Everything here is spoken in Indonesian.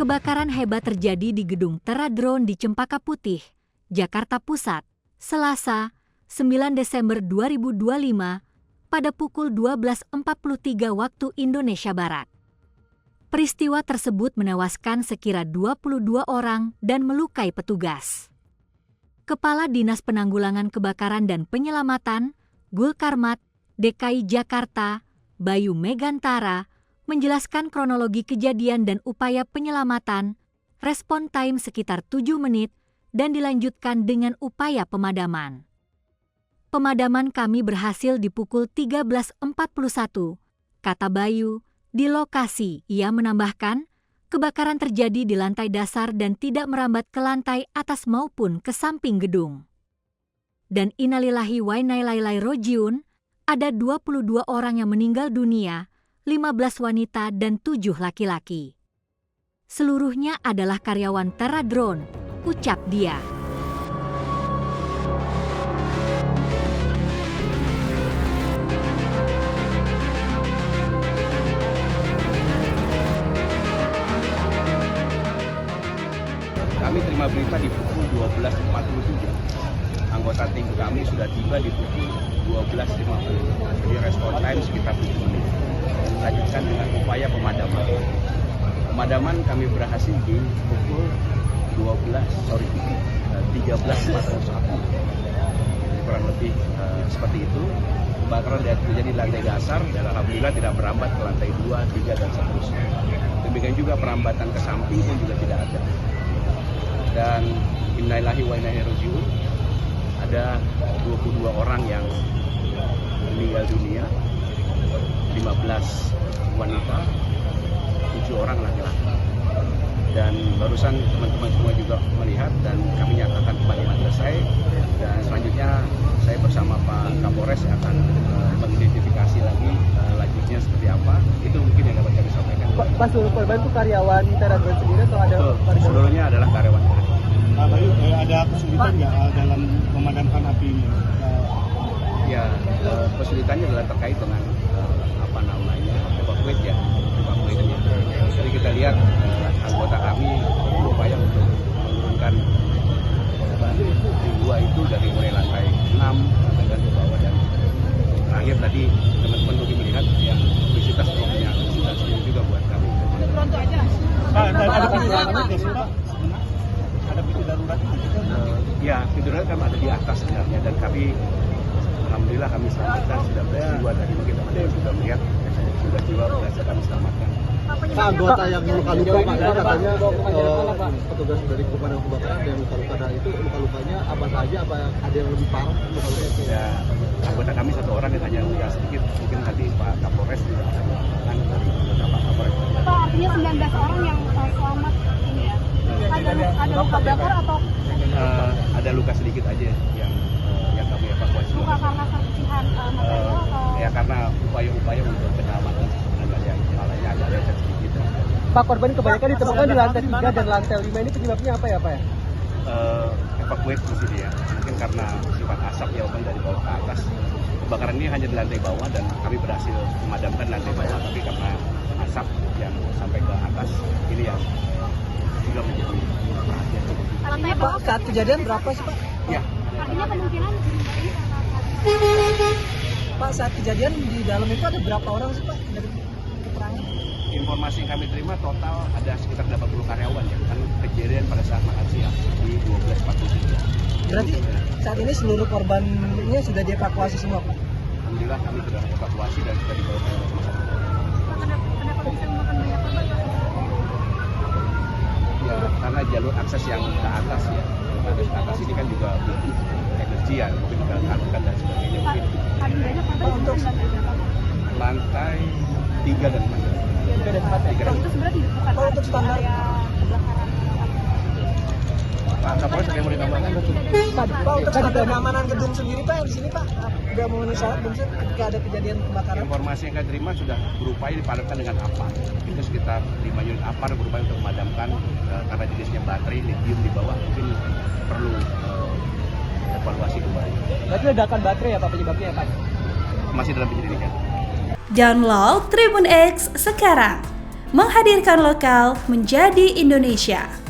Kebakaran hebat terjadi di gedung Teradrone di Cempaka Putih, Jakarta Pusat, Selasa, 9 Desember 2025 pada pukul 12.43 waktu Indonesia Barat. Peristiwa tersebut menewaskan sekira 22 orang dan melukai petugas. Kepala Dinas Penanggulangan Kebakaran dan Penyelamatan, Gulkarmat, DKI Jakarta, Bayu Megantara, menjelaskan kronologi kejadian dan upaya penyelamatan, respon time sekitar 7 menit, dan dilanjutkan dengan upaya pemadaman. Pemadaman kami berhasil di pukul 13.41, kata Bayu. Di lokasi, ia menambahkan, kebakaran terjadi di lantai dasar dan tidak merambat ke lantai atas maupun ke samping gedung. Dan innalillahi wa inna ilaihi rajiun, ada 22 orang yang meninggal dunia, 15 wanita dan 7 laki-laki. Seluruhnya adalah karyawan Teradrone, ucap dia. Kami terima berita di pukul 12.47. Anggota tim kami sudah tiba di pukul 12.50. Jadi respon time sekitar 7 menit. Lanjutkan dengan upaya pemadaman. Pemadaman kami berhasil di pukul 13.41. Kurang lebih seperti itu. Kebakaran terjadi di lantai dasar dan alhamdulillah tidak merambat ke lantai 2, 3, dan seterusnya. Demikian juga perambatan ke samping pun juga tidak ada. Dan innalillahi wa inna ilaihi rajiun, ada 22 orang yang meninggal dunia, 15 wanita, 7 orang laki-laki. Dan barusan teman-teman semua juga melihat dan kami nyatakan pemadaman selesai. Dan selanjutnya saya bersama Pak Kapolres akan mengidentifikasi lagi lanjutnya seperti apa. Itu mungkin yang dapat kami sampaikan. Pak, seluruh korban itu karyawan Teradrone sendiri atau ada? Seluruhnya adalah karyawan. Pak Bayu, ada kesulitan nggak dalam memadamkan api ini? Ya, kesulitannya adalah terkait dengan evakuasi ya. Jadi kita lihat anggota kami berupaya untuk menurunkan dua itu dari mulai lantai 6 sampai ke bawah, dan terakhir tadi teman-teman mungkin melihat yang visitas punya visitas juga buat kami. Pak, ada pintu darurat nggak sih Pak? Ada pintu darurat? Ya, pintu darurat kan ada di atas sebenarnya, dan kami alhamdulillah kami selamatkan, sudah berjiwa tadi mungkin teman-teman sudah melihat sudah jiwa berhasil kami selamatkan. Pak, anggota yang luka-luka Pak, katanya petugas dari pemadam kebakaran ada yang luka-luka, dan itu luka-lukanya apa saja, apa ada yang lebih parah luka-lukanya? Ya, anggota kami 1 orang yang hanya luka sedikit, mungkin tadi Pak Kapolres juga akan melakukan dari Pak Kapolres. Pak, artinya 19 orang yang selamat ini ya? Ada luka bakar atau? Ada luka sedikit aja yang kami evakuasi. Luka karena serpihan material atau? Ya, karena upaya-upaya untuk penyelamatan sebenarnya yang kepalanya ada lecet sedikit. Pak, korban kebanyakan ditemukan di lantai 3 dan lantai 5, ini penyebabnya apa ya Pak ya? Evakuasi di sini ya, mungkin karena sifat asap ya dari bawah ke atas. Kebakaran ini hanya di lantai bawah dan kami berhasil memadamkan lantai bawah, tapi karena asap yang sampai ke atas ini yang juga menjadi perhatian. Artinya Pak, saat kejadian berapa sih Pak? Ya. Artinya kemungkinan Pak, saat kejadian di dalam itu ada berapa orang sih Pak dari keterangan? Informasi yang kami terima total ada sekitar 80 karyawan ya, kan kejadian pada saat makan siang di 12.43. Berarti saat ini seluruh korbannya sudah dievakuasi semua Pak? Alhamdulillah kami sudah evakuasi dan sudah dibawa ke rumah sakit. kenapa bisa memakan banyak korban? Ya, karena jalur akses yang ke atas ya, akses ke atas ini kan juga butuh energi ya, mungkin juga angkat dan sebagainya. Mungkin Paling banyak korban untuk lantai 3 dan 4. 3 dan 4 ya? Kalau itu sebenarnya bukan Kalau untuk standar area kebakaran. Pak Kapolres ada yang mau ditambahkan? Pak, untuk dari keamanan gedung sendiri Pak, yang di sini Pak udah memenuhi syarat belum sih ketika ada kejadian kebakaran? Informasi yang kami terima sudah berupaya dipadamkan dengan APAR. Itu sekitar 5 unit APAR berupaya untuk memadamkan karena jenisnya baterai lithium di bawah, mungkin perlu evaluasi kembali. Berarti ledakan baterai ya Pak penyebabnya ya Pak? Masih dalam penyelidikan. Download Tribun X sekarang, menghadirkan lokal menjadi Indonesia.